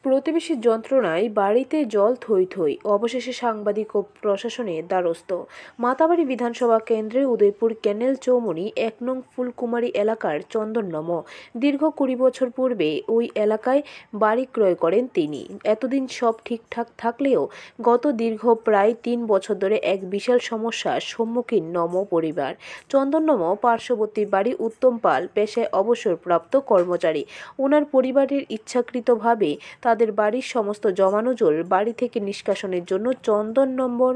প্রতিবেশীর যন্ত্রণায় বাড়িতে জল থই থই, অবশেষে সাংবাদিক ও প্রশাসনের দ্বারস্থ। মাতাবাড়ি বিধানসভা কেন্দ্রের উদয়পুর ক্যানেল চৌমুহনী ১ নং ফুলকুমারী এলাকার চন্দন নম দীর্ঘ ২০ বছর পূর্বে ওই এলাকায় বাড়ি ক্রয় করেন তিনি। এতদিন সব ঠিকঠাক থাকলেও গত দীর্ঘ প্রায় ৩ বছর ধরে এক বিশাল সমস্যার সম্মুখীন নম পরিবার। চন্দন নম পার্শ্ববর্তী বাড়ি উত্তম পাল পেশায় অবসরপ্রাপ্ত কর্মচারী। ওনার পরিবারের ইচ্ছাকৃতভাবে তাদের বাড়ির সমস্ত জমানো জল বাড়ি থেকে নিষ্কাশনের জন্য চন্দন নম্বর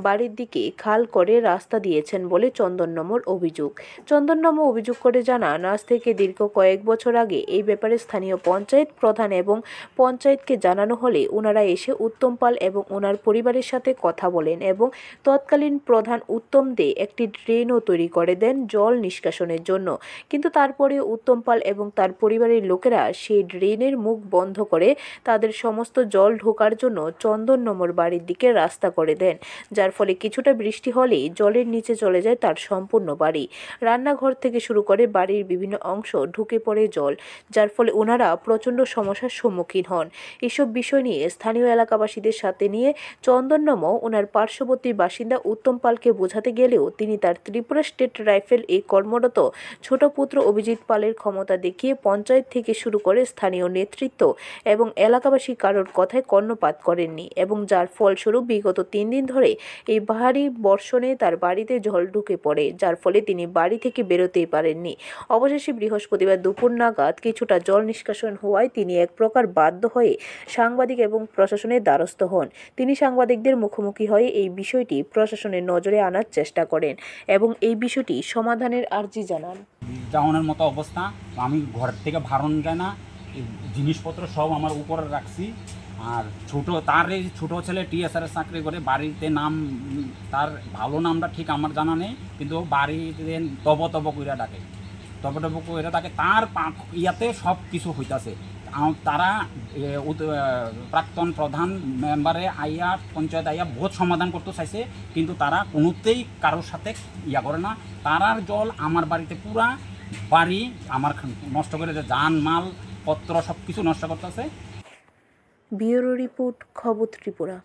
বাড়ির দিকে খাল করে রাস্তা দিয়েছেন বলে চন্দন নম্বর অভিযোগ। চন্দন নম্বর অভিযোগ করে জানান, আজ থেকে দীর্ঘ কয়েক বছর আগে এই ব্যাপারে স্থানীয় পঞ্চায়েত প্রধান এবং পঞ্চায়েতকে জানানো হলে ওনারা এসে উত্তম পাল এবং ওনার পরিবারের সাথে কথা বলেন এবং তৎকালীন প্রধান উত্তম দে একটি ড্রেনও তৈরি করে দেন জল নিষ্কাশনের জন্য। কিন্তু তারপরে উত্তম পাল এবং তার পরিবারের লোকেরা সেই ড্রেনের মুখ বন্ধ করে তাদের সমস্ত জল ঢোকার জন্য চন্দন নম্বর বাড়ির দিকে রাস্তা করে দেন, যার ফলে কিছুটা বৃষ্টি হলেই জলের নিচে চলে যায় তার সম্পূর্ণ বাড়ি। রান্নাঘর থেকে শুরু করে বাড়ির বিভিন্ন অংশ ঢুকে পড়ে জল, যার ফলে ওনারা প্রচণ্ড সমস্যার সম্মুখীন হন। এসব বিষয় নিয়ে স্থানীয় এলাকাবাসীদের সাথে নিয়ে চন্দন নম ওনার পার্শ্ববর্তী বাসিন্দা উত্তম পালকে বোঝাতে গেলেও তিনি তার ত্রিপুরা স্টেট রাইফেল এই কর্মরত ছোট পুত্র অভিজিৎ পালের ক্ষমতা দেখিয়ে পঞ্চায়েত থেকে শুরু করে স্থানীয় নেতৃত্ব এবং এলাকাবাসী কারোর কথায় কর্ণপাত করেননি এবং যার ফলস্বরূপ বিগত ৩ দিন ধরে এই ভারী বর্ষণে তার বাড়িতে জল ঢুকে পড়ে, যার ফলে তিনি বাড়ি থেকে বেরোতেই পারেননি। অবশেষে বৃহস্পতিবার দুপুর নাগাদ কিছুটা জল নিষ্কাশন হওয়ায় তিনি এক প্রকার বাধ্য হয়ে সাংবাদিক এবং প্রশাসনের দ্বারস্থ হন। তিনি সাংবাদিকদের মুখোমুখি হয়ে এই বিষয়টি প্রশাসনের নজরে আনার চেষ্টা করেন এবং এই বিষয়টি সমাধানের আর্জি জানান। যাওয়ানোর মতো অবস্থা, আমি ঘর থেকে ভাড়ন যায় না, জিনিসপত্র সব আমার উপরে রাখছি। আর তার এই ছোটো ছেলে টিএসআর চাকরি করে, বাড়িতে নাম তার ভালো নামটা ঠিক আমার জানা নেই, কিন্তু বাড়িতে তব তব কইরা ডাকে, তব তব কইরা ডাকে, তার ইয়াতে সব কিছু হইতাছে। তারা প্রাক্তন প্রধান মেম্বারে আইয়া পঞ্চায়েত আইয়া বহুত সমাধান করতে চাইছে, কিন্তু তারা কোনোতেই কারোর সাথে ইয়া করে না। তারার জল আমার বাড়িতে পুরা বাড়ি আমার নষ্ট করে, যান মাল পত্র সব কিছু নষ্ট করতেছে। ব্যুরো রিপোর্ট, খবর ত্রিপুরা।